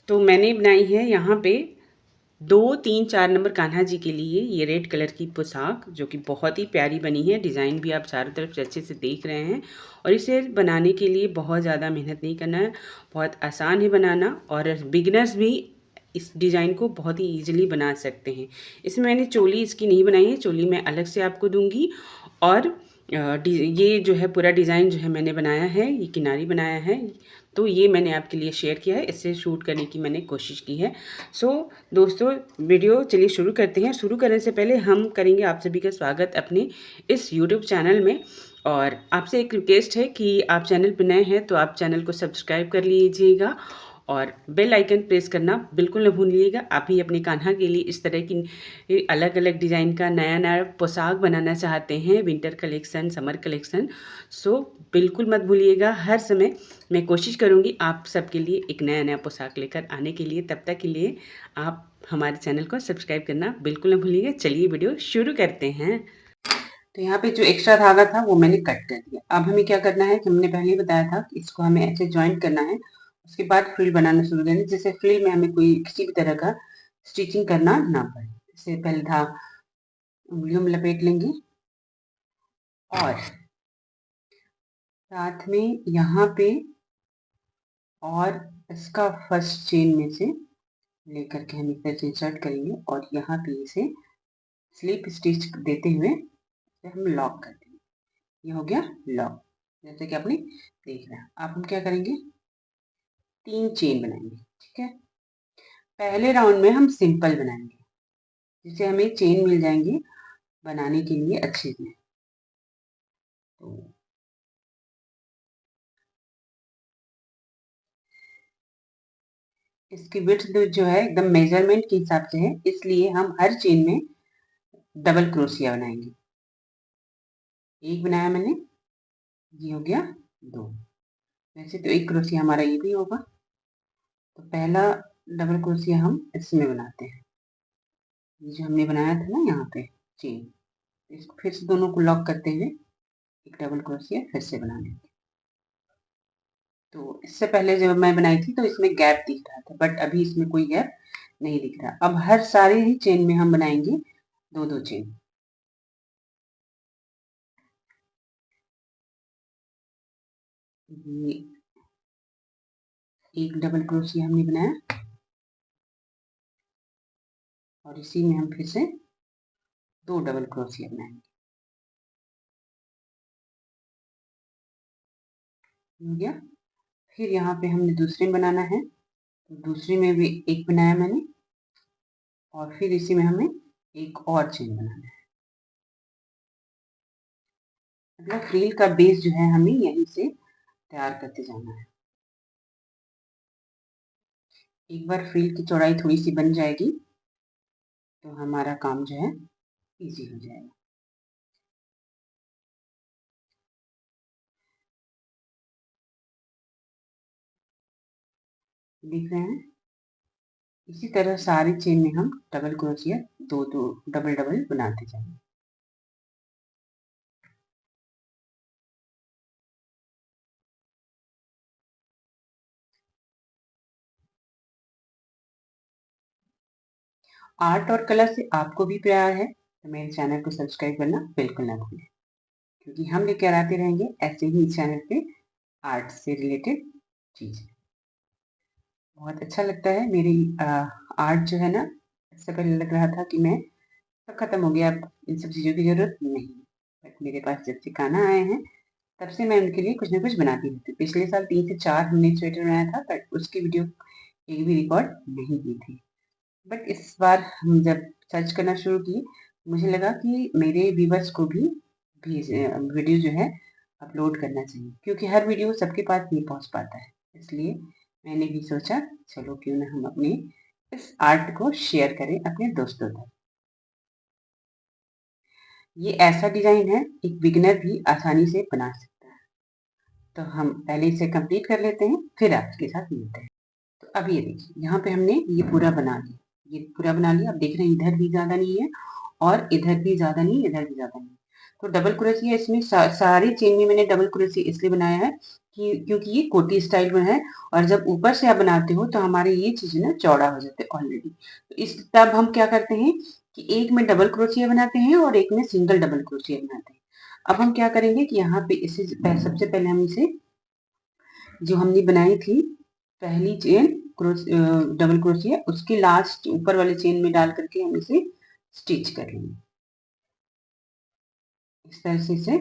तो मैंने बनाई है यहाँ पे 2, 3, 4 नंबर कान्हा जी के लिए ये रेड कलर की पोशाक, जो कि बहुत ही प्यारी बनी है। डिज़ाइन भी आप चारों तरफ से अच्छे से देख रहे हैं और इसे बनाने के लिए बहुत ज़्यादा मेहनत नहीं करना है, बहुत आसान है बनाना और बिगिनर्स भी इस डिज़ाइन को बहुत ही ईज़िली बना सकते हैं। इसमें मैंने चोली इसकी नहीं बनाई है, चोली मैं अलग से आपको दूँगी। और ये जो है पूरा डिज़ाइन जो है मैंने बनाया है, ये किनारी बनाया है, तो ये मैंने आपके लिए शेयर किया है, इससे शूट करने की मैंने कोशिश की है। सो दोस्तों, वीडियो चलिए शुरू करते हैं। शुरू करने से पहले हम करेंगे आप सभी का स्वागत अपने इस यूट्यूब चैनल में। और आपसे एक रिक्वेस्ट है कि आप चैनल पर नए हैं तो आप चैनल को सब्सक्राइब कर लीजिएगा और बेल आइकन प्रेस करना बिल्कुल न भूलिएगा। आप भी अपने कान्हा के लिए इस तरह की अलग अलग डिज़ाइन का नया नया पोशाक बनाना चाहते हैं, विंटर कलेक्शन, समर कलेक्शन, सो बिल्कुल मत भूलिएगा। हर समय मैं कोशिश करूँगी आप सबके लिए एक नया नया पोशाक लेकर आने के लिए। तब तक के लिए आप हमारे चैनल को सब्सक्राइब करना बिल्कुल न भूलिएगा। चलिए वीडियो शुरू करते हैं। तो यहाँ पे जो एक्स्ट्रा धागा था वो मैंने कट कर दिया। अब हमें क्या करना है कि हमने पहले ही बताया था कि इसको हमें ऐसे जॉइंट करना है, उसके बाद फ्रिल बनाना शुरू करेंगे, जिससे फ्रिल में हमें कोई किसी भी तरह का स्टिचिंग करना ना पड़े। इससे पहले उंगलियों में लपेट लेंगे और साथ में यहाँ पे और इसका फर्स्ट चेन में से लेकर के हम इधर से इंसर्ट करेंगे और यहाँ पे इसे स्लिप स्टिच देते हुए हम लॉक कर देंगे। ये हो गया लॉक, जैसे कि आपने देख रहा है। अब हम क्या करेंगे, 3 चेन बनाएंगे। ठीक है, पहले राउंड में हम सिंपल बनाएंगे, जिससे हमें चेन मिल जाएंगे बनाने के लिए अच्छे से। तो इसकी विड्थ जो है एकदम मेजरमेंट के हिसाब से है, इसलिए हम हर चेन में डबल क्रोशिया बनाएंगे। एक बनाया मैंने, ये हो गया 2। वैसे तो एक क्रोशिया हमारा ये भी होगा, तो पहला डबल क्रोशिया हम इसमें बनाते हैं। ये जो हमने बनाया था ना यहाँ पे चेन, इसको फिर से दोनों को लॉक करते हुए एक डबल क्रोशिया फिर से बना लेंगे। तो इससे पहले जब मैं बनाई थी तो इसमें गैप दिख रहा था, बट अभी इसमें कोई गैप नहीं दिख रहा। अब हर सारे ही चेन में हम बनाएंगे 2-2 चेन। ये एक डबल क्रोशिया हमने बनाया और इसी में हम फिर से 2 डबल क्रोशिया बनाएंगे। हो गया। फिर यहाँ पे हमने दूसरे में बनाना है, तो दूसरे में भी एक बनाया मैंने और फिर इसी में हमें एक और चेन बनाना है। मतलब फ्रिल का बेस जो है हमें यहीं से तैयार करते जाना है। एक बार फ्रिल की चौड़ाई थोड़ी सी बन जाएगी तो हमारा काम जो है इजी हो जाएगा। देख रहे हैं, इसी तरह सारी चेन में हम डबल क्रोशिया 2-2 डबल डबल बनाते जाएंगे। आर्ट और कलर से आपको भी प्यार है तो मेरे चैनल को सब्सक्राइब करना बिल्कुल ना भूलें, क्योंकि हम लेकर आते रहेंगे ऐसे ही चैनल पे आर्ट से रिलेटेड चीज़। बहुत अच्छा लगता है मेरी आर्ट जो है ना। इससे पहले लग रहा था कि मैं सब खत्म हो गया, अब इन सब चीज़ों की ज़रूरत नहीं, बट मेरे पास जब से खाना आए हैं तब से मैं उनके लिए कुछ ना कुछ बनाती रहती हूँ। पिछले साल 3 से 4 हमने स्वेटर बनाया था, बट उसकी वीडियो एक भी रिकॉर्ड नहीं की थी। बट इस बार हम जब सर्च करना शुरू किए, मुझे लगा कि मेरे व्यूवर्स को भी वीडियो जो है अपलोड करना चाहिए, क्योंकि हर वीडियो सबके पास नहीं पहुंच पाता है। इसलिए मैंने भी सोचा चलो क्यों ना हम अपने इस आर्ट को शेयर करें अपने दोस्तों तक। ये ऐसा डिजाइन है एक बिगिनर भी आसानी से बना सकता है। तो हम पहले इसे कंप्लीट कर लेते हैं, फिर आपके साथ मिलते हैं। तो अब ये देखिए, यहाँ पे हमने ये पूरा बना लिया, ये पूरा बना लिया। अब देख रहे हैं इधर भी ज्यादा नहीं है और इधर भी ज्यादा नहीं, इधर भी ज्यादा नहीं। तो डबल क्रोशिया इसमें सारी चेन में मैंने डबल क्रोशिया इसलिए बनाया है क्योंकि ये कोटी स्टाइल में है और जब ऊपर से आप बनाते हो तो हमारे ये चीज़ें ना चौड़ा हो जाते हैं ऑलरेडी। तो इस तब हम क्या करते हैं कि एक में डबल क्रोशिया बनाते हैं और एक में सिंगल डबल क्रोशिया बनाते हैं। अब हम क्या करेंगे कि यहाँ पे इसे सबसे पहले हम इसे जो हमने बनाई थी पहली चेन डबल क्रोशिया उसके लास्ट ऊपर वाले चेन में डाल करके हम इसे स्टिच कर लेंगे। इस तरह से इसे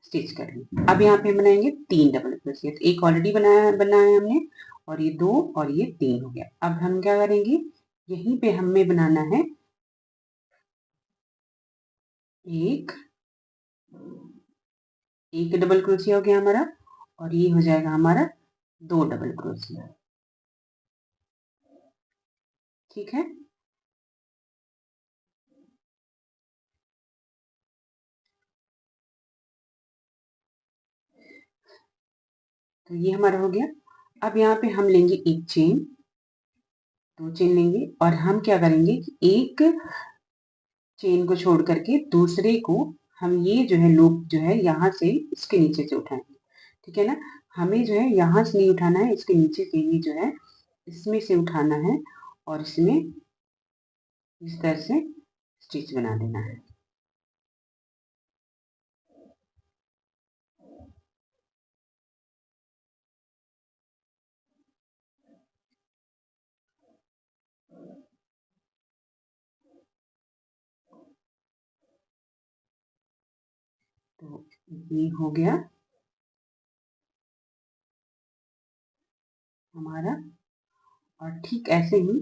स्टिच कर लेंगे। अब यहाँ पे बनाएंगे 3 डबल क्रोशिया। तो एक ऑलरेडी बनाया हमने और ये 2 और ये 3 हो गया। अब हम क्या करेंगे, यहीं पे हमें बनाना है एक डबल क्रोशिया हो गया हमारा और ये हो जाएगा हमारा 2 डबल क्रोशिया। ठीक है। तो ये हमारा हो गया। अब यहाँ पे हम लेंगे एक चेन, 2 चेन लेंगे और हम क्या करेंगे कि एक चेन को छोड़ करके दूसरे को हम ये जो है लूप जो है यहाँ से इसके नीचे से उठाएंगे। ठीक है ना। हमें जो है यहाँ से नहीं उठाना है, इसके नीचे से ही जो है इसमें से उठाना है और इसमें इस तरह से स्टिच बना देना है। तो ये हो गया हमारा। और ठीक ऐसे ही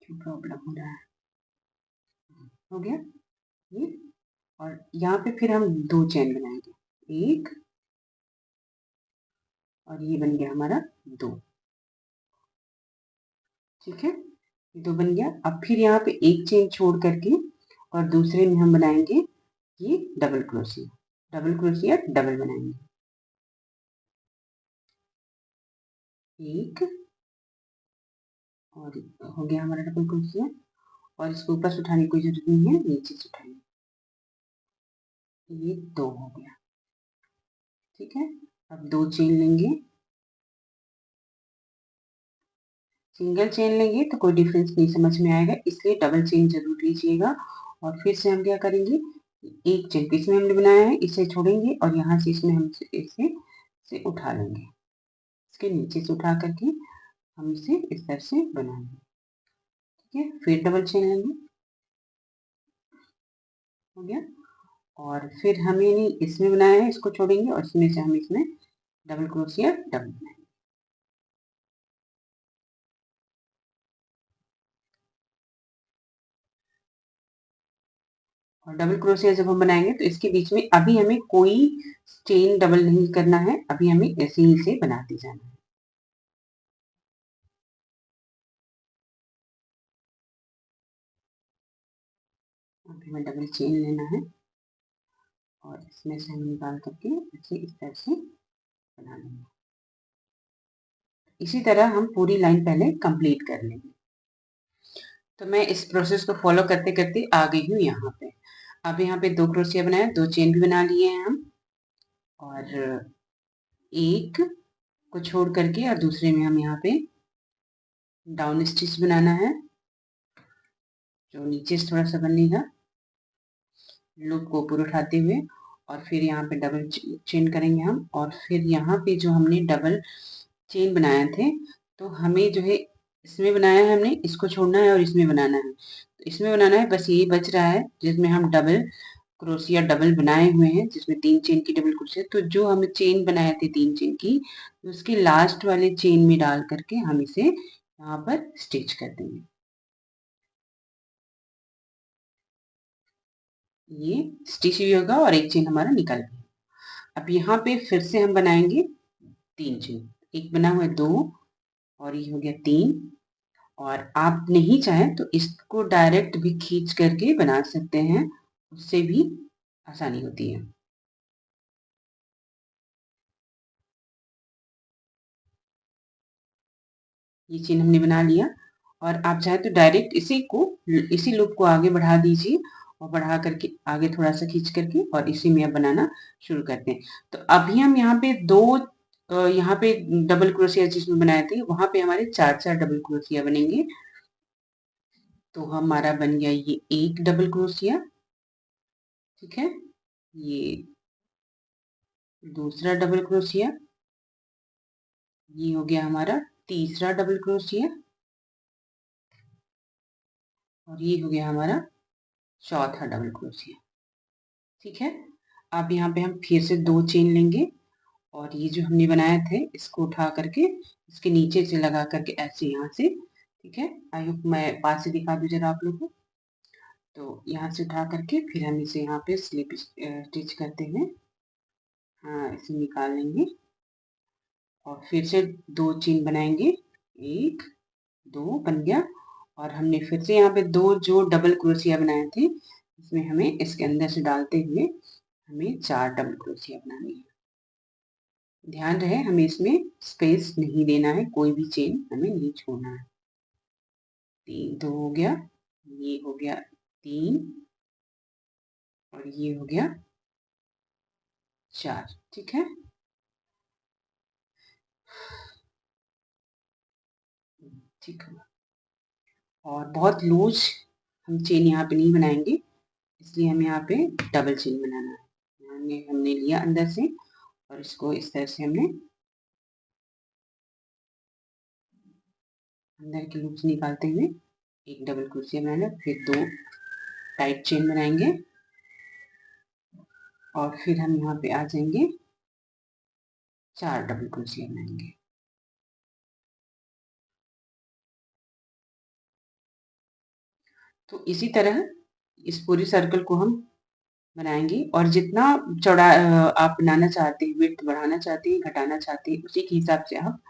क्यों प्रॉब्लम हो रहा है, हो गया ये। और यहाँ पे फिर हम 2 चेन बनाएंगे, एक और ये बन गया हमारा 2। ठीक है, ये 2 बन गया। अब फिर यहाँ पे एक चेन छोड़ करके और दूसरे में हम बनाएंगे ये डबल क्रोशिया डबल बनाएंगे, एक और हो गया हमारा डबल क्रोशिया। और इसको ऊपर से उठाने की कोई जरूरत नहीं है, नीचे से उठाएंगे, ये 2 हो गया। ठीक है। अब 2 चेन लेंगे, सिंगल चेन लेंगे तो कोई डिफरेंस नहीं समझ में आएगा, इसलिए डबल चेन जरूर लीजिएगा। और फिर से हम क्या करेंगे, एक चेन इसमें हमने बनाया है इसे छोड़ेंगे और यहाँ से इसमें हम इसे से उठा लेंगे, इसके नीचे से उठा करके हम इसे इस तरह से बनाएंगे। ठीक है, फिर डबल चेन लेंगे, हो गया। और फिर हमें नहीं इसमें बनाया है, इसको छोड़ेंगे और इसमें से हम इसमें डबल क्रोशिया डबल बनाएंगे। और डबल क्रोशिया जब हम बनाएंगे तो इसके बीच में अभी हमें कोई चेन डबल नहीं करना है, अभी हमें ऐसे ही से बनाते जाना है। अभी हमें डबल चेन लेना है और इसमें से हम निकाल करके इसे इस तरह से बना लेंगे। इसी तरह हम पूरी लाइन पहले कंप्लीट कर लेंगे। तो मैं इस प्रोसेस को फॉलो करते करते आ गई हूँ यहाँ पे। अब यहाँ पे 2 क्रोशिया बनाए, 2 चेन भी बना लिए हैं हम और एक को छोड़ करके और दूसरे में हम यहाँ पे डाउन स्टिच बनाना है जो नीचे से थोड़ा सा बनेगा, लूप को ऊपर उठाते हुए। और फिर यहाँ पे डबल चेन करेंगे हम और फिर यहाँ पे जो हमने डबल चेन बनाए थे तो हमें जो है इसमें बनाया है हमने, इसको छोड़ना है और इसमें बनाना है। तो इसमें बनाना है, बस ये बच रहा है जिसमें हम डबल क्रोशिया डबल बनाए हुए हैं, जिसमें 3 चेन की डबल क्रोशिया। तो जो हमें चेन बनाए थे 3 चेन की, उसके लास्ट वाले चेन में डाल करके हम इसे यहाँ पर स्टिच कर देंगे। ये स्टिच भी होगा और एक चेन हमारा निकल गया। अब यहाँ पे फिर से हम बनाएंगे 3 चेन, एक बना हुआ है 2 और ये हो गया 3। और आप नहीं चाहें तो इसको डायरेक्ट भी खींच करके बना सकते हैं, उससे भी आसानी होती है। ये चेन हमने बना लिया और आप चाहे तो डायरेक्ट इसी लूप को आगे बढ़ा दीजिए और बढ़ा करके आगे थोड़ा सा खींच करके और इसी में अब बनाना शुरू करते हैं। तो अभी हम यहाँ पे यहाँ पे डबल क्रोशिया जिसमें बनाए थे वहां पे हमारे 4 डबल क्रोशिया बनेंगे। तो हमारा बन गया ये एक डबल क्रोशिया, ठीक है, ये दूसरा डबल क्रोशिया, ये हो गया हमारा तीसरा डबल क्रोशिया और ये हो गया हमारा चौथा डबल क्रोशिया, ठीक है। अब यहाँ पे हम फिर से 2 चेन लेंगे और ये जो हमने बनाए थे इसको उठा करके इसके नीचे से लगा करके ऐसे यहाँ से, ठीक है। आई होप मैं पास से दिखा दूं जरा आप लोग को। तो यहाँ से उठा करके फिर हम इसे यहाँ पे स्लिप स्टिच करते हैं, हाँ इसे निकाल लेंगे और फिर से 2 चेन बनाएंगे, 1 2 बन गया। और हमने फिर से यहाँ पे 2 जो डबल क्रोशिया बनाए थे इसमें हमें इसके अंदर से डालते हुए हमें 4 डबल क्रोशिया बनानी है। ध्यान रहे हमें इसमें स्पेस नहीं देना है, कोई भी चेन हमें नहीं छोड़ना है। 2 हो गया, ये हो गया 3 और ये हो गया 4, ठीक है। ठीक है, और बहुत लूज हम चेन यहाँ पे नहीं बनाएंगे, इसलिए हमें यहाँ पे डबल चेन बनाना है। हमने लिया अंदर से और इसको इस तरह से हमने अंदर के लूप से निकालते हुए एक डबल क्रोशिया बनाना, फिर 2 टाइट चेन बनाएंगे और फिर हम यहाँ पे आ जाएंगे 4 डबल क्रोशिया बनाएंगे। तो इसी तरह इस पूरी सर्कल को हम बनाएंगे और जितना चौड़ा आप बनाना चाहते हैं, विड्थ बढ़ाना चाहते हैं, घटाना चाहते हैं, उसी के हिसाब से आप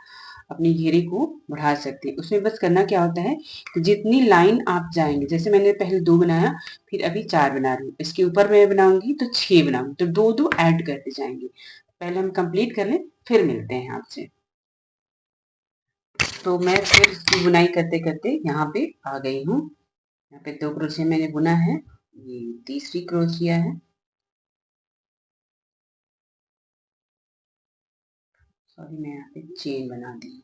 अपने घेरे को बढ़ा सकते हैं। उसमें बस करना क्या होता है कि जितनी लाइन आप जाएंगे, जैसे मैंने पहले 2 बनाया फिर अभी 4 बना रही हूँ, इसके ऊपर मैं बनाऊंगी तो 6 बनाऊंगी, तो 2 2 ऐड करते जाएंगे। पहले हम कंप्लीट कर लें फिर मिलते हैं आपसे। तो मैं फिर इसकी बुनाई करते करते यहाँ पे आ गई हूँ। यहाँ पे 2 क्रोशिया मैंने बुना है, ये तीसरी क्रोशिया है, सॉरी मैं यहाँ पे चेन बना दी,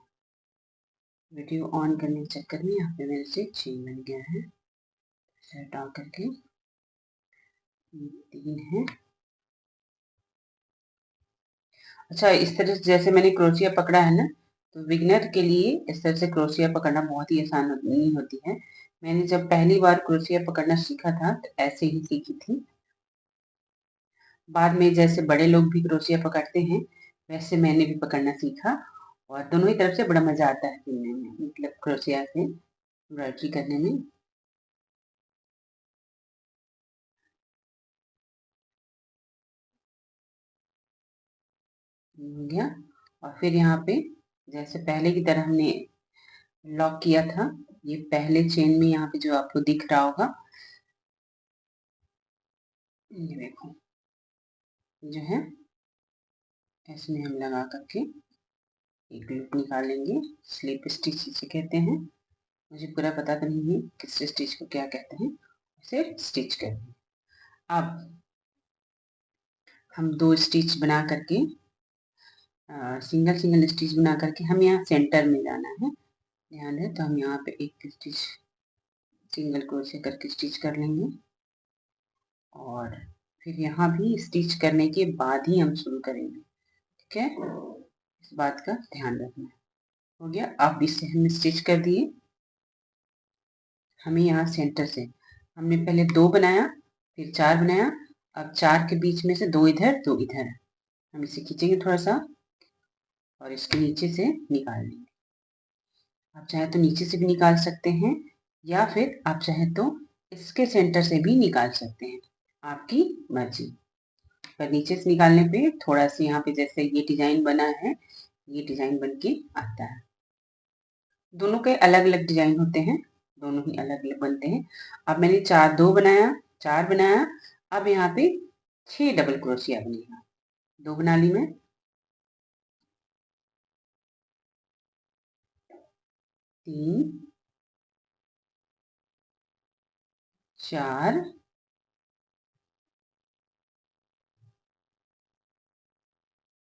वीडियो ऑन करने के चक्कर में यहाँ पे मेरे से चेन बन गया है। इसे हटा करके 3 है। अच्छा, इस तरह से जैसे मैंने क्रोशिया पकड़ा है ना, तो बिगिनर के लिए इस तरह से क्रोशिया पकड़ना बहुत ही आसान नहीं होती है। मैंने जब पहली बार क्रोशिया पकड़ना सीखा था तो ऐसे ही सीखी थी। बाद में जैसे बड़े लोग भी क्रोशिया पकड़ते हैं वैसे मैंने भी पकड़ना सीखा और दोनों ही तरफ से बड़ा मजा आता है बुनने में, मतलब क्रोशिया से एम्ब्रॉयडरी करने में। हो गया और फिर यहाँ पे जैसे पहले की तरह हमने लॉक किया था, ये पहले चेन में यहाँ पे जो आपको दिख रहा होगा, ये देखो जो है इसमें हम लगा करके एक लूप निकाल लेंगे, स्लिप स्टिच इसे कहते हैं। मुझे पूरा पता तो नहीं है किस स्टिच को क्या कहते हैं, इसे स्टिच कर दें। अब हम 2 स्टिच बना करके सिंगल सिंगल स्टिच बना करके हम यहाँ सेंटर में जाना है, ध्यान है। तो हम यहाँ पे एक स्टिच सिंगल क्रोशिया करके स्टिच कर लेंगे और फिर यहाँ भी स्टिच करने के बाद ही हम शुरू करेंगे, ठीक है, इस बात का ध्यान रखना। हो गया, अब इसे हम स्टिच कर दिए। हमें यहाँ सेंटर से हमने पहले 2 बनाया फिर 4 बनाया, अब 4 के बीच में से 2 इधर 2 इधर, हम इसे खींचेंगे थोड़ा सा और इसके नीचे से निकाल लेंगे। आप चाहे तो नीचे से भी निकाल सकते हैं या फिर आप चाहे तो इसके सेंटर से भी निकाल सकते हैं, आपकी मर्जी। पर नीचे से निकालने पे थोड़ा सा यहाँ पे जैसे ये डिजाइन बना है, ये डिजाइन बन के आता है। दोनों के अलग अलग डिजाइन होते हैं, दोनों ही अलग अलग बनते हैं। अब मैंने 2 बनाया 4 बनाया, अब यहाँ पे 6 डबल क्रोशिया बनेगा। 2 बना ली मैं, 3 4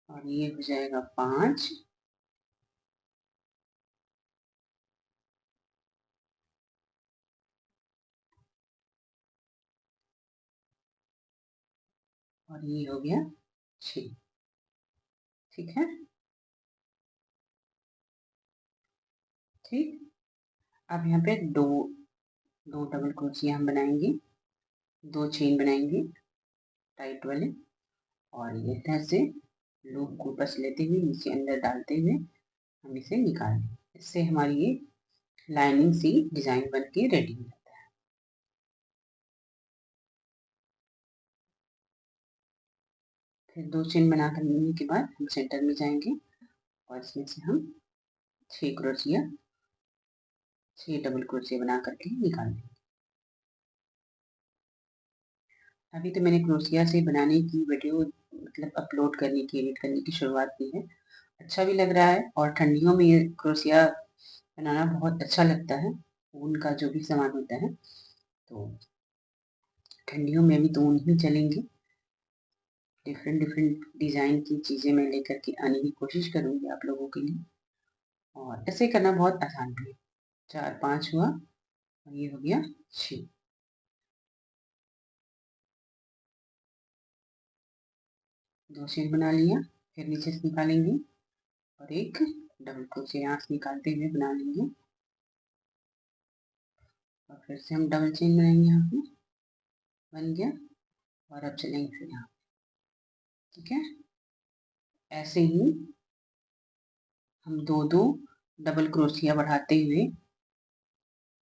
और ये हो जाएगा 5 और ये हो गया 6। ठीक है, ठीक। अब यहाँ पे दो डबल क्रोशिया हम बनाएंगे, 2 चेन बनाएंगे टाइट वाले, और ये इधर से लूप को बस लेते हुए नीचे अंदर डालते हुए हम इसे निकाल लें। इससे हमारी ये लाइनिंग सी डिजाइन बन के रेडी हो जाता है। फिर 2 चेन बना कर लेने के बाद हम सेंटर में जाएंगे और इसमें से हम 6 क्रोशिया 6 डबल क्रोशिया बना करके निकाल लेंगे। अभी तो मैंने क्रोशिया से बनाने की वीडियो मतलब अपलोड करने की, एडिट करने की शुरुआत की है। अच्छा भी लग रहा है और ठंडियों में ये क्रोशिया बनाना बहुत अच्छा लगता है। ऊन का जो भी सामान होता है, तो ठंडियों में भी तो ऊन ही चलेंगे। डिफरेंट डिफरेंट डिज़ाइन की चीज़ें मैं लेकर के आने की कोशिश करूँगी आप लोगों के लिए, और ऐसे करना बहुत आसान भी है। 4 5 हुआ और ये हो गया 6। 2 चेन बना लिया, फिर नीचे से निकालेंगे और एक डबल क्रोशिया यहाँ से निकालते हुए बना लेंगे और फिर से हम डबल चेन बनाएंगे। यहाँ पे बन गया और अब चलेंगे फिर यहाँ। ठीक है, ऐसे ही हम दो डबल क्रोशिया बढ़ाते हुए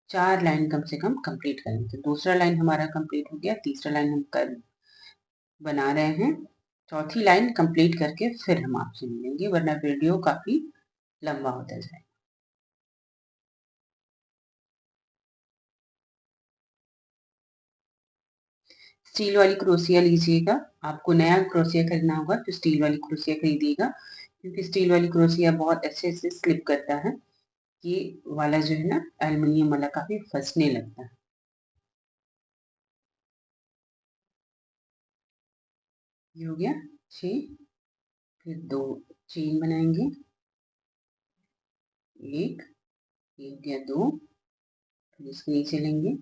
4 लाइन कम से कम कंप्लीट करेंगे। तो दूसरा लाइन हमारा कंप्लीट हो गया, तीसरा लाइन हम कर बना रहे हैं। चौथी लाइन कंप्लीट करके फिर हम आपसे मिलेंगे, वरना वीडियो काफ़ी लंबा होता जाएगा। स्टील वाली क्रोशिया लीजिएगा। आपको नया क्रोशिया खरीदना होगा तो स्टील वाली क्रोशिया खरीदिएगा, क्योंकि स्टील वाली क्रोशिया बहुत अच्छे से स्लिप करता है। ये वाला जो है ना, एल्युमिनियम वाला काफ़ी फंसने लगता है। ये हो गया 6। फिर 2 चेन बनाएंगे, एक, ये हो गया 2, फिर इसके नीचे लेंगे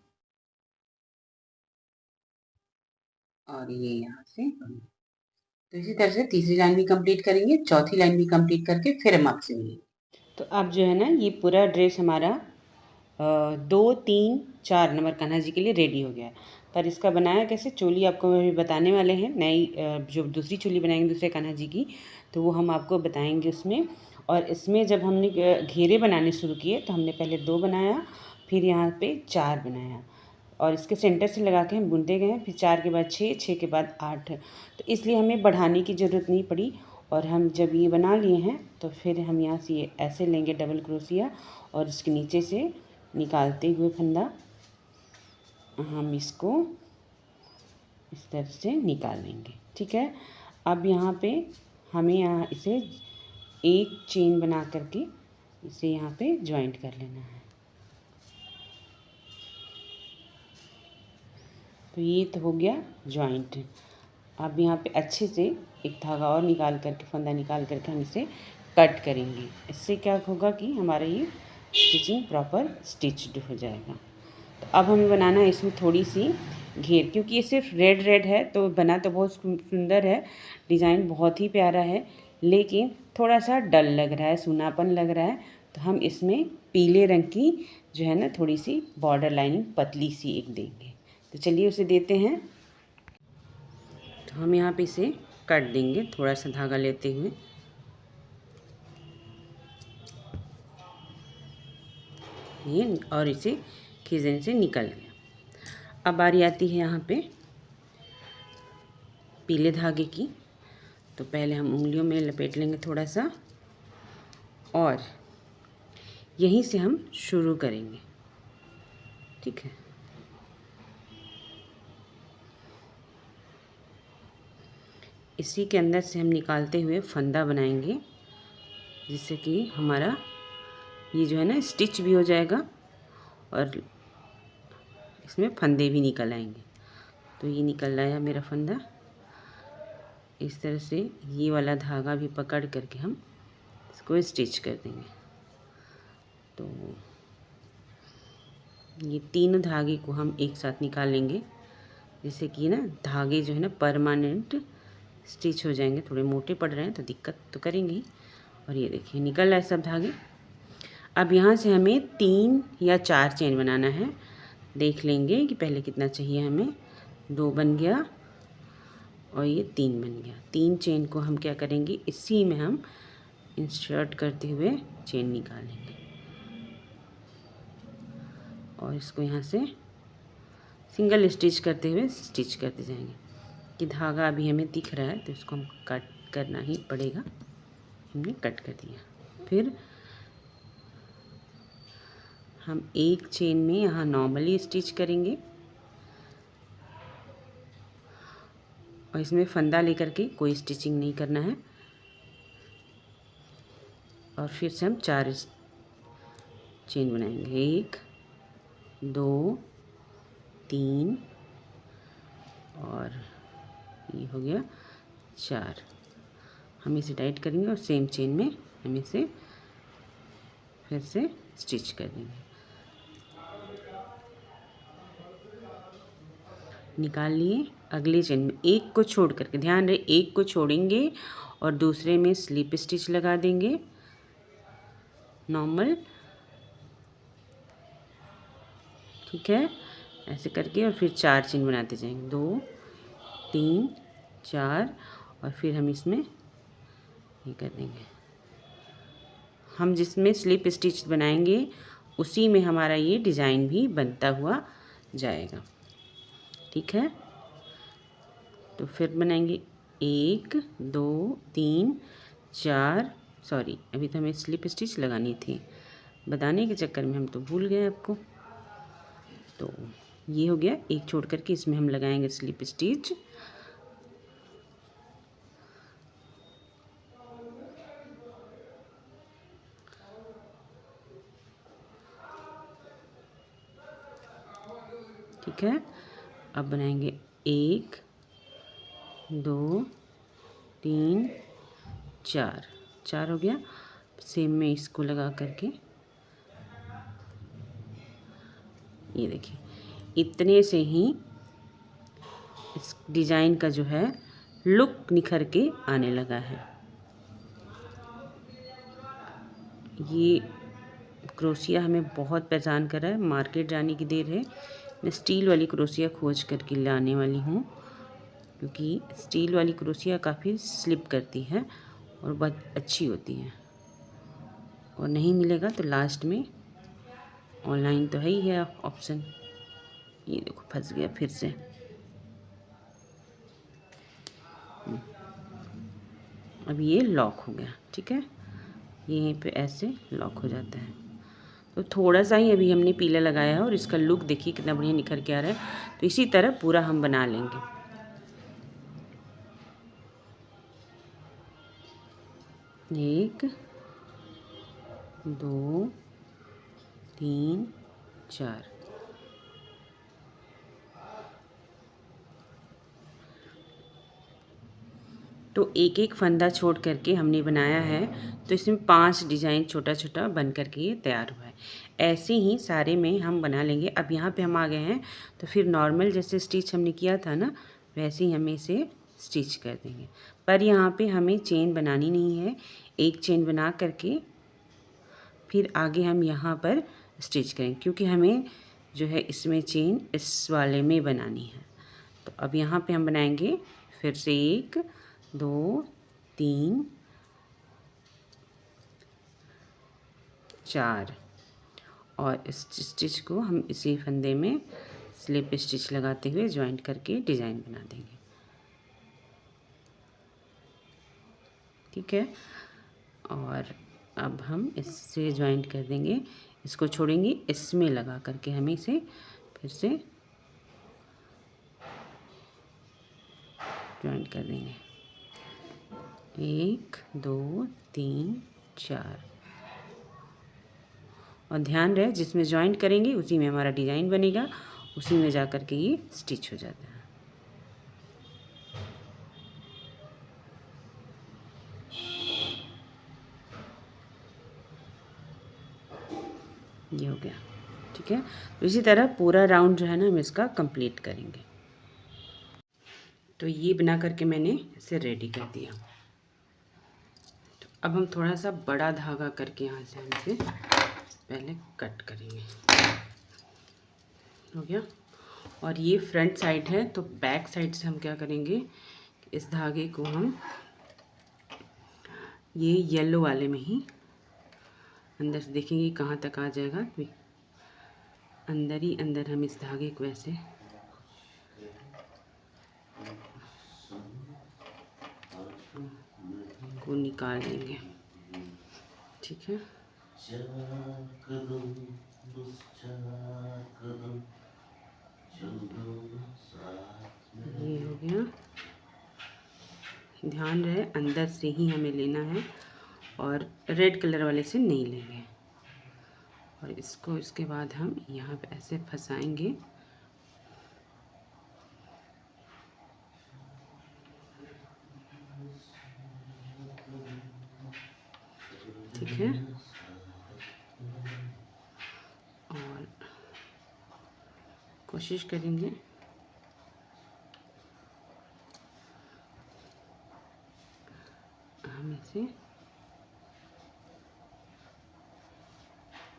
और ये यहाँ से तो इसी तरह से तीसरी लाइन भी कंप्लीट करेंगे, चौथी लाइन भी कंप्लीट करके फिर हम आपसे मिलेंगे। तो अब जो है ना, ये पूरा ड्रेस हमारा 2 3 4 नंबर कान्हा जी के लिए रेडी हो गया है। पर इसका बनाया कैसे, चोली आपको अभी बताने वाले हैं। नई जो दूसरी चोली बनाएंगे दूसरे कान्हा जी की, तो वो हम आपको बताएंगे उसमें। और इसमें जब हमने घेरे बनाने शुरू किए तो हमने पहले 2 बनाया, फिर यहाँ पे 4 बनाया और इसके सेंटर से लगा के हम बुनते गए। फिर 4 के बाद 6, 6 के बाद 8, तो इसलिए हमें बढ़ाने की ज़रूरत नहीं पड़ी। और हम जब ये बना लिए हैं तो फिर हम यहाँ से ये ऐसे लेंगे डबल क्रोशिया और इसके नीचे से निकालते हुए फंदा हम इसको इस तरह से निकाल लेंगे। ठीक है, अब यहाँ पे हमें यहाँ इसे एक चेन बना करके इसे यहाँ पे जॉइंट कर लेना है। तो ये तो हो गया जॉइंट। अब यहाँ पे अच्छे से एक धागा और निकाल करके, फंदा निकाल करके हम इसे कट करेंगे। इससे क्या होगा कि हमारा ये स्टिचिंग प्रॉपर स्टिच्ड हो जाएगा। तो अब हमें बनाना है इसमें थोड़ी सी घेर, क्योंकि ये सिर्फ रेड रेड है तो बना तो बहुत सुंदर है, डिज़ाइन बहुत ही प्यारा है, लेकिन थोड़ा सा डल लग रहा है, सूनापन लग रहा है। तो हम इसमें पीले रंग की जो है ना थोड़ी सी बॉर्डर लाइनिंग पतली सी एक देंगे। तो चलिए उसे देते हैं। तो हम यहाँ पे इसे काट देंगे थोड़ा सा धागा लेते हुए। ये और इसे खींचने से निकल गया। अब बारी आती है यहाँ पे पीले धागे की। तो पहले हम उंगलियों में लपेट लेंगे थोड़ा सा और यहीं से हम शुरू करेंगे। ठीक है, इसी के अंदर से हम निकालते हुए फंदा बनाएंगे, जिससे कि हमारा ये जो है ना स्टिच भी हो जाएगा और इसमें फंदे भी निकल आएंगे। तो ये निकल रहा है मेरा फंदा। इस तरह से ये वाला धागा भी पकड़ करके हम इसको स्टिच कर देंगे। तो ये तीनों धागे को हम एक साथ निकाल लेंगे, जिससे कि ना धागे जो है ना परमानेंट स्टिच हो जाएंगे। थोड़े मोटे पड़ रहे हैं तो दिक्कत तो करेंगे ही। और ये देखिए निकल रहा है सब धागे। अब यहाँ से हमें 3 या 4 चेन बनाना है। देख लेंगे कि पहले कितना चाहिए हमें। 2 बन गया और ये 3 बन गया। 3 चेन को हम क्या करेंगे, इसी में हम इंसर्ट करते हुए चेन निकालेंगे और इसको यहाँ से सिंगल स्टिच करते हुए स्टिच करते जाएंगे। कि धागा अभी हमें दिख रहा है तो इसको हम कट करना ही पड़ेगा। हमने कट कर दिया। फिर हम एक चेन में यहाँ नॉर्मली स्टिच करेंगे और इसमें फंदा लेकर के कोई स्टिचिंग नहीं करना है। और फिर से हम 4 चेन बनाएंगे। 1 2 3 और ये हो गया 4। हम इसे टाइट करेंगे और सेम चेन में हम इसे फिर से स्टिच कर देंगे। निकाल लिए। अगले चेन में एक को छोड़ करके, ध्यान रहे एक को छोड़ेंगे और दूसरे में स्लिप स्टिच लगा देंगे नॉर्मल, ठीक है। ऐसे करके और फिर 4 चेन बनाते जाएंगे। 2 3 4 और फिर हम इसमें ये कर देंगे। हम जिसमें स्लिप स्टिच बनाएंगे उसी में हमारा ये डिज़ाइन भी बनता हुआ जाएगा, ठीक है। तो फिर बनाएंगे 1 2 3 4, सॉरी अभी तो हमें स्लिप स्टिच लगानी थी, बताने के चक्कर में हम तो भूल गए आपको। तो ये हो गया। एक छोड़ करके इसमें हम लगाएंगे स्लिप स्टिच। ठीक है। अब बनाएंगे 1 2 3 4, 4 हो गया। सेम में इसको लगा करके ये देखिए इतने से ही इस डिज़ाइन का जो है लुक निखर के आने लगा है। ये क्रोशिया हमें बहुत परेशान कर रहा है, मार्केट जाने की देर है। मैं स्टील वाली क्रोशिया खोज करके लाने वाली हूँ, क्योंकि स्टील वाली क्रोशिया काफ़ी स्लिप करती है और बहुत अच्छी होती है। और नहीं मिलेगा तो लास्ट में ऑनलाइन तो है ही है ऑप्शन। ये देखो फंस गया फिर से। अब ये लॉक हो गया, ठीक है। यहीं पे ऐसे लॉक हो जाता है। तो थोड़ा सा ही अभी हमने पीला लगाया है और इसका लुक देखिए कितना बढ़िया निखर के आ रहा है। तो इसी तरह पूरा हम बना लेंगे। 1 2 3 4। तो एक एक फंदा छोड़ करके हमने बनाया है, तो इसमें 5 डिज़ाइन छोटा छोटा बन करके ये तैयार हुआ है। ऐसे ही सारे में हम बना लेंगे। अब यहाँ पे हम आ गए हैं तो फिर नॉर्मल जैसे स्टिच हमने किया था ना, वैसे ही हमें इसे स्टिच कर देंगे। पर यहाँ पे हमें चेन बनानी नहीं है। एक चेन बना करके फिर आगे हम यहाँ पर स्टिच करेंगे, क्योंकि हमें जो है इसमें चेन इस वाले में बनानी है। तो अब यहाँ पे हम बनाएंगे फिर से 1 2 3 4 और इस स्टिच को हम इसी फंदे में स्लिप स्टिच लगाते हुए ज्वाइंट करके डिज़ाइन बना देंगे, ठीक है। और अब हम इससे ज्वाइंट कर देंगे, इसको छोड़ेंगे, इसमें लगा करके हमें इसे फिर से ज्वाइंट कर देंगे। 1 2 3 4 और ध्यान रहे जिसमें ज्वाइंट करेंगे उसी में हमारा डिज़ाइन बनेगा उसी में जा कर के ये स्टिच हो जाता है। ये हो गया, ठीक है। तो इसी तरह पूरा राउंड जो है ना हम इसका कंप्लीट करेंगे। तो ये बना करके मैंने इसे रेडी कर दिया। तो अब हम थोड़ा सा बड़ा धागा करके यहाँ से हम इसे पहले कट करेंगे। हो गया। और ये फ्रंट साइड है, तो बैक साइड से हम क्या करेंगे, इस धागे को हम ये येलो वाले में ही अंदर से देखेंगे कहाँ तक आ जाएगा। तो अंदर ही अंदर हम इस धागे को ऐसे को निकाल लेंगे, ठीक है। ये हो गया। ध्यान रहे अंदर से ही हमें लेना है और रेड कलर वाले से नहीं लेंगे। और इसको इसके बाद हम यहाँ पे ऐसे फंसाएंगे, ठीक है। और कोशिश करेंगे हम इसे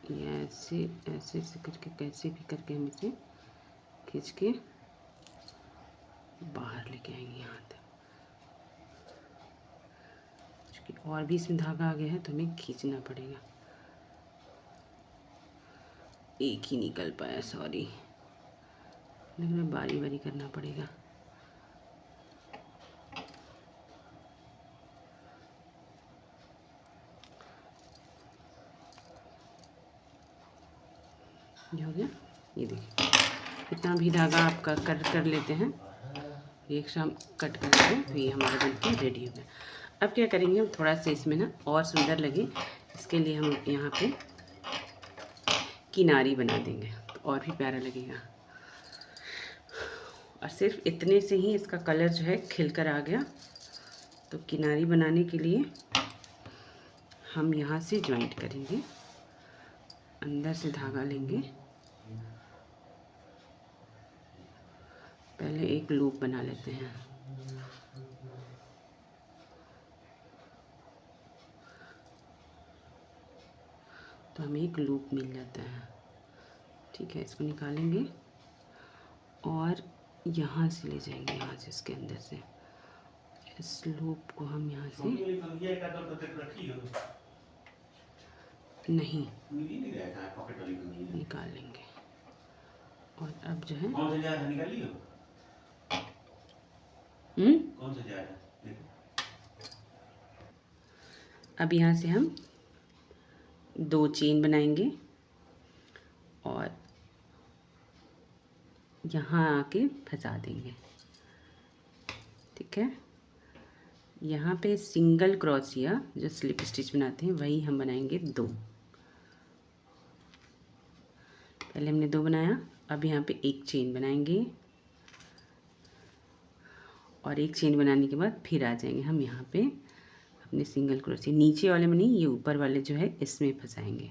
ऐसे ऐसे ऐसे करके कैसे भी करके हम इसे खींच के बाहर लेके आएंगे यहाँ तक। क्योंकि और भी इसमें धागा आ गया है तो हमें खींचना पड़ेगा। एक ही निकल पाया, सॉरी, लेकिन बारी बारी करना पड़ेगा। ये हो गया। ये देखिए इतना भी धागा आपका कट कर लेते हैं, एक शाम कट करते हैं, तो ये हमारा बनके रेडी हो गया। अब क्या करेंगे, हम थोड़ा सा इसमें ना और सुंदर लगे इसके लिए हम यहाँ पे किनारी बना देंगे, तो और भी प्यारा लगेगा। और सिर्फ इतने से ही इसका कलर जो है खिल कर आ गया। तो किनारी बनाने के लिए हम यहाँ से जॉइंट करेंगे, अंदर से धागा लेंगे, पहले एक लूप बना लेते हैं। तो हमें एक लूप मिल जाता है, ठीक है। इसको निकालेंगे और यहाँ से ले जाएंगे, यहाँ से इसके अंदर से इस लूप को हम यहाँ से नहीं निकाल लेंगे। और अब जो है अब यहाँ से हम 2 चेन बनाएंगे और यहाँ आके फंसा देंगे, ठीक है। यहाँ पे सिंगल क्रोशिया जो स्लिप स्टिच बनाते हैं वही हम बनाएंगे 2। पहले हमने 2 बनाया, अब यहाँ पे एक चेन बनाएंगे और एक चेन बनाने के बाद फिर आ जाएंगे हम यहाँ पे अपने सिंगल क्रोशिया, नीचे वाले में नहीं, ये ऊपर वाले जो है इसमें फंसाएंगे।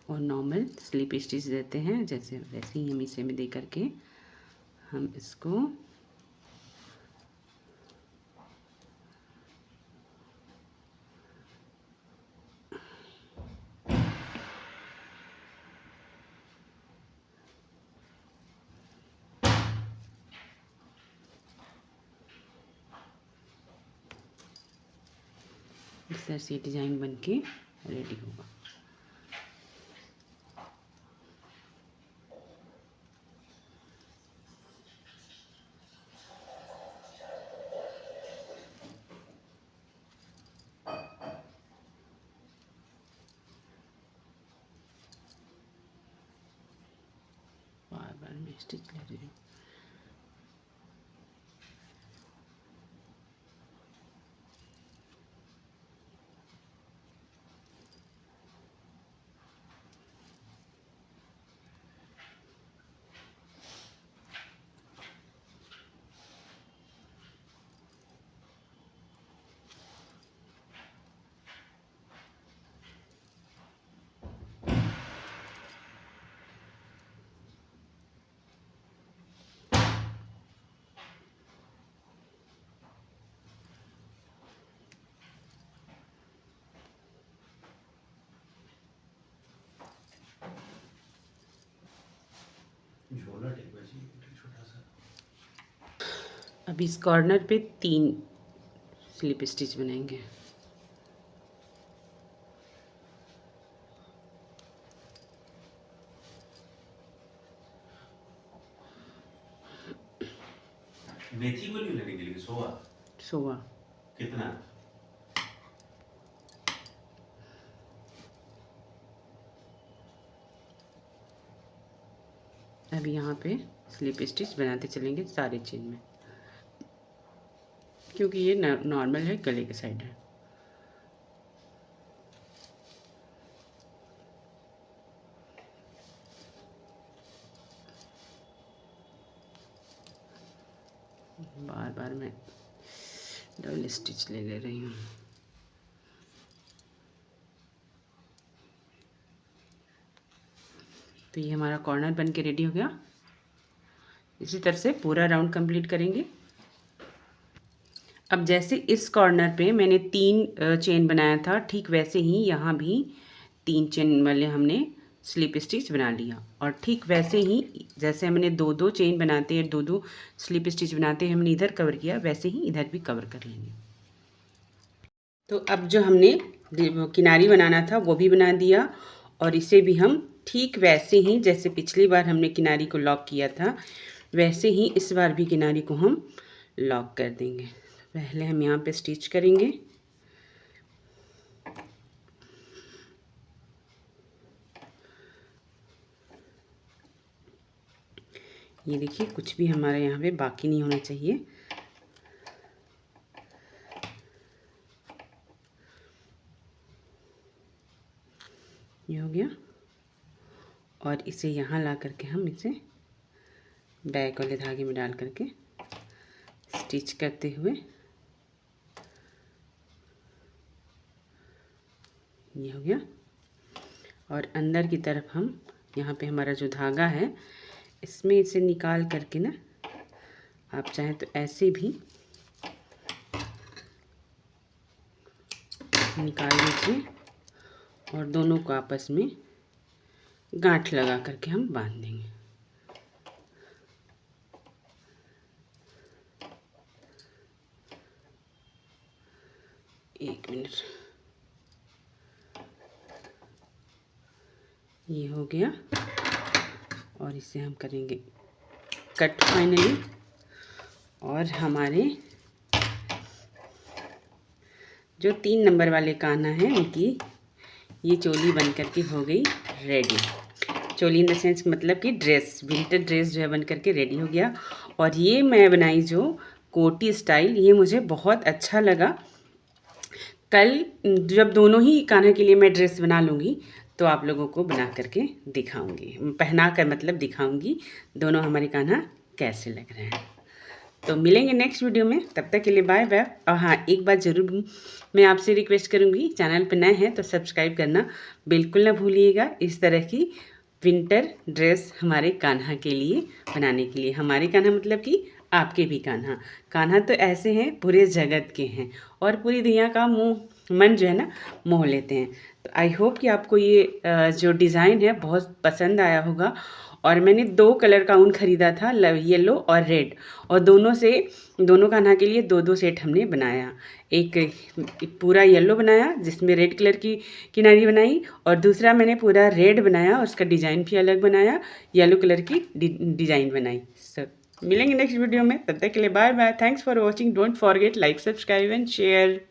और नॉर्मल स्लिप स्टिच देते हैं जैसे वैसे ही हम इसे में दे करके हम इसको इस तरह से डिज़ाइन बन के रेडी होगा। बार बार मैं स्टिच ले रही हूँ। अब इस कॉर्नर पे 3 स्लिप स्टिच बनाएंगे। मेथी को नहीं लेने के लिए सोआ कितना? अब यहाँ पे स्लिप स्टिच बनाते चलेंगे सारे चेन में, क्योंकि ये नॉर्मल है, गले के साइड है। बार बार मैं डबल स्टिच ले रही हूँ। तो ये हमारा कॉर्नर बन के रेडी हो गया। इसी तरह से पूरा राउंड कंप्लीट करेंगे। अब जैसे इस कॉर्नर पे मैंने 3 चेन बनाया था, ठीक वैसे ही यहाँ भी 3 चेन वाले हमने स्लिप स्टिच बना लिया। और ठीक वैसे ही जैसे हमने 2-2 चेन बनाते हैं, 2-2 स्लिप स्टिच बनाते हैं, हमने इधर कवर किया, वैसे ही इधर भी कवर कर लेंगे। तो अब जो हमने किनारी बनाना था वो भी बना दिया, और इसे भी हम ठीक वैसे ही जैसे पिछली बार हमने किनारी को लॉक किया था, वैसे ही इस बार भी किनारी को हम लॉक कर देंगे। पहले हम यहाँ पे स्टिच करेंगे। ये देखिए, कुछ भी हमारा यहाँ पे बाकी नहीं होना चाहिए। ये हो गया, और इसे यहाँ ला करके हम इसे बैक वाले धागे में डाल करके स्टिच करते हुए, ये हो गया। और अंदर की तरफ हम यहाँ पे हमारा जो धागा है, इसमें इसे निकाल करके ना, आप चाहें तो ऐसे भी निकाल लीजिए, और दोनों को आपस में गांठ लगा करके हम बांध देंगे। एक मिनट, ये हो गया, और इसे हम करेंगे कट फाइनली। और हमारे जो 3 नंबर वाले कान्हा हैं, उनकी ये चोली बन करके हो गई ready. Choli in the sense मतलब कि ड्रेस, विंटर ड्रेस जो है बन करके रेडी हो गया। और ये मैं बनाई जो कोटी स्टाइल, ये मुझे बहुत अच्छा लगा। कल जब दोनों ही कान्हा के लिए मैं ड्रेस बना लूँगी, तो आप लोगों को बना करके दिखाऊंगी, पहना कर मतलब दिखाऊंगी दोनों हमारे कान्हा कैसे लग रहे हैं। तो मिलेंगे नेक्स्ट वीडियो में, तब तक के लिए बाय बाय। और हाँ, एक बात ज़रूर मैं आपसे रिक्वेस्ट करूँगी, चैनल पर नए हैं तो सब्सक्राइब करना बिल्कुल ना भूलिएगा। इस तरह की विंटर ड्रेस हमारे कान्हा के लिए बनाने के लिए, हमारे कान्हा मतलब कि आपके भी कान्हा। कान्हा तो ऐसे हैं, पूरे जगत के हैं, और पूरी दुनिया का मन जो है ना मोह लेते हैं। तो आई होप कि आपको ये जो डिज़ाइन है बहुत पसंद आया होगा। और मैंने 2 कलर का ऊन ख़रीदा था, येलो और रेड, और दोनों कान्हा के लिए 2-2 सेट हमने बनाया। एक पूरा येलो बनाया जिसमें रेड कलर की किनारी बनाई, और दूसरा मैंने पूरा रेड बनाया, उसका डिज़ाइन भी अलग बनाया, येलो कलर की डिज़ाइन बनाई। मिलेंगे नेक्स्ट वीडियो में, तब तक के लिए bye bye. Thanks for watching. Don't forget like, subscribe and share.